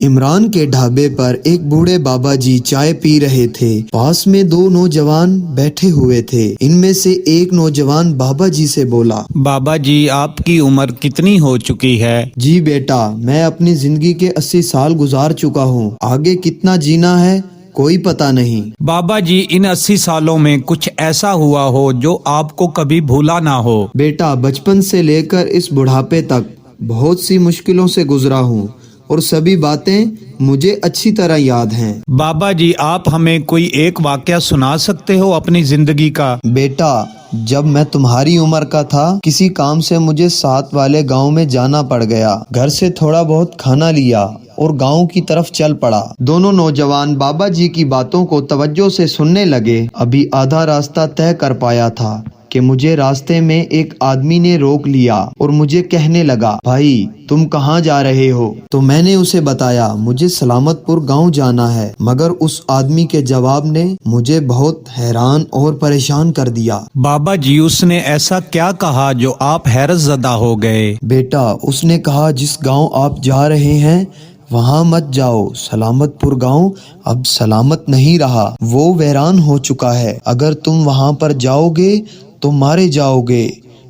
इमरान के ढाबे पर एक बूढ़े बाबा जी चाय पी रहे थे। पास में दो नौजवान बैठे हुए थे। इनमें से एक नौजवान बाबा जी से बोला, बाबा जी आपकी उम्र कितनी हो चुकी है? जी बेटा, मैं अपनी जिंदगी के 80 साल गुजार चुका हूँ। आगे कितना जीना है कोई पता नहीं। बाबा जी इन 80 सालों में कुछ ऐसा हुआ हो जो आपको कभी भूला ना हो? बेटा, बचपन से लेकर इस बुढ़ापे तक बहुत सी मुश्किलों से गुजरा हूँ और सभी बातें मुझे अच्छी तरह याद हैं। बाबा जी आप हमें कोई एक वाकया सुना सकते हो अपनी जिंदगी का? बेटा, जब मैं तुम्हारी उम्र का था, किसी काम से मुझे साथ वाले गांव में जाना पड़ गया। घर से थोड़ा बहुत खाना लिया और गांव की तरफ चल पड़ा। दोनों नौजवान बाबा जी की बातों को तवज्जो से सुनने लगे। अभी आधा रास्ता तय कर पाया था कि मुझे रास्ते में एक आदमी ने रोक लिया और मुझे कहने लगा, भाई तुम कहाँ जा रहे हो? तो मैंने उसे बताया, मुझे सलामतपुर गांव जाना है। मगर उस आदमी के जवाब ने मुझे बहुत हैरान और परेशान कर दिया। बाबा जी उसने ऐसा क्या कहा जो आप हैरत ज़दा हो गए? बेटा, उसने कहा, जिस गांव आप जा रहे हैं वहाँ मत जाओ। सलामतपुर गांव अब सलामत नहीं रहा, वो वीरान हो चुका है। अगर तुम वहाँ पर जाओगे तो मारे जाओगे।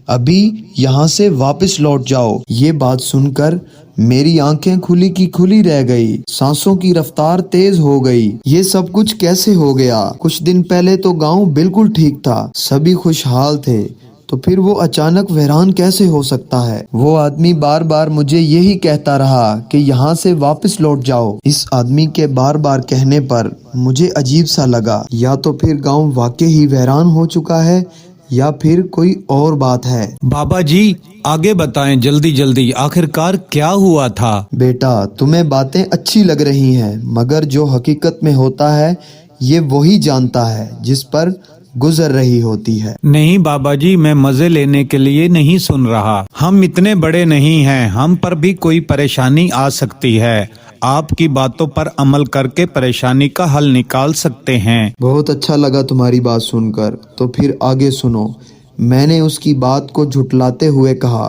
अभी यहाँ से वापस लौट जाओ। ये बात सुनकर मेरी आंखें खुली की खुली रह गई, सांसों की रफ्तार तेज हो गई। ये सब कुछ कैसे हो गया? कुछ दिन पहले तो गांव बिल्कुल ठीक था, सभी खुशहाल थे, तो फिर वो अचानक वीरान कैसे हो सकता है? वो आदमी बार बार मुझे यही कहता रहा कि यहाँ से वापस लौट जाओ। इस आदमी के बार बार कहने पर मुझे अजीब सा लगा। या तो फिर गांव वाकई ही वीरान हो चुका है या फिर कोई और बात है। बाबा जी आगे बताएं जल्दी जल्दी, आखिरकार क्या हुआ था? बेटा, तुम्हें बातें अच्छी लग रही हैं, मगर जो हकीकत में होता है ये वही जानता है जिस पर गुजर रही होती है। नहीं बाबा जी, मैं मजे लेने के लिए नहीं सुन रहा। हम इतने बड़े नहीं हैं, हम पर भी कोई परेशानी आ सकती है। आपकी बातों पर अमल करके परेशानी का हल निकाल सकते हैं। बहुत अच्छा लगा तुम्हारी बात सुनकर, तो फिर आगे सुनो। मैंने उसकी बात को झुटलाते हुए कहा,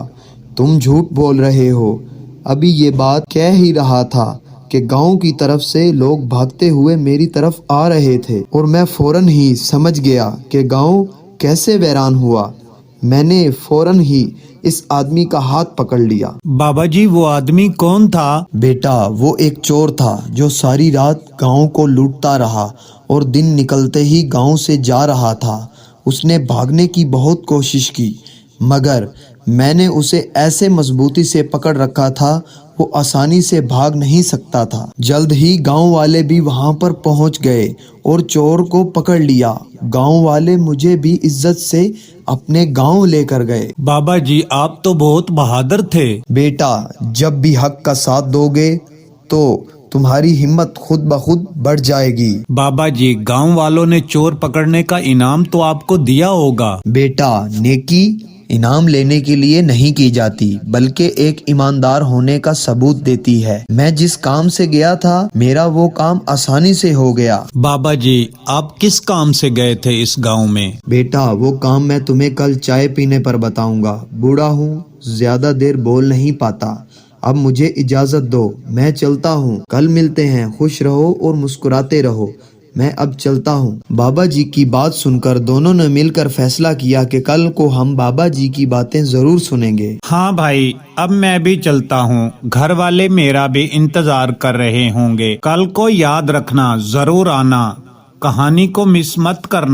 तुम झूठ बोल रहे हो। अभी ये बात कह ही रहा था कि गांव की तरफ से लोग भागते हुए मेरी तरफ आ रहे थे और मैं फौरन ही समझ गया कि गांव कैसे वीरान हुआ। मैंने फौरन ही इस आदमी का हाथ पकड़ लिया। बाबा जी वो आदमी कौन था? बेटा, वो एक चोर था जो सारी रात गांव को लूटता रहा और दिन निकलते ही गांव से जा रहा था। उसने भागने की बहुत कोशिश की, मगर मैंने उसे ऐसे मजबूती से पकड़ रखा था वो आसानी से भाग नहीं सकता था। जल्द ही गांव वाले भी वहां पर पहुंच गए और चोर को पकड़ लिया। गांव वाले मुझे भी इज्जत से अपने गांव लेकर गए। बाबा जी आप तो बहुत बहादुर थे। बेटा, जब भी हक का साथ दोगे तो तुम्हारी हिम्मत खुद ब खुद बढ़ जाएगी। बाबा जी गांव वालों ने चोर पकड़ने का इनाम तो आपको दिया होगा। बेटा, नेकी इनाम लेने के लिए नहीं की जाती, बल्कि एक ईमानदार होने का सबूत देती है। मैं जिस काम से गया था मेरा वो काम आसानी से हो गया। बाबा जी आप किस काम से गए थे इस गांव में? बेटा, वो काम मैं तुम्हें कल चाय पीने पर बताऊंगा। बूढ़ा हूँ, ज्यादा देर बोल नहीं पाता। अब मुझे इजाजत दो, मैं चलता हूँ। कल मिलते हैं, खुश रहो और मुस्कुराते रहो। मैं अब चलता हूँ। बाबा जी की बात सुनकर दोनों ने मिलकर फैसला किया कि कल को हम बाबा जी की बातें जरूर सुनेंगे। हाँ भाई, अब मैं भी चलता हूँ। घर वाले मेरा भी इंतजार कर रहे होंगे। कल को याद रखना, जरूर आना। कहानी को मिस मत करना।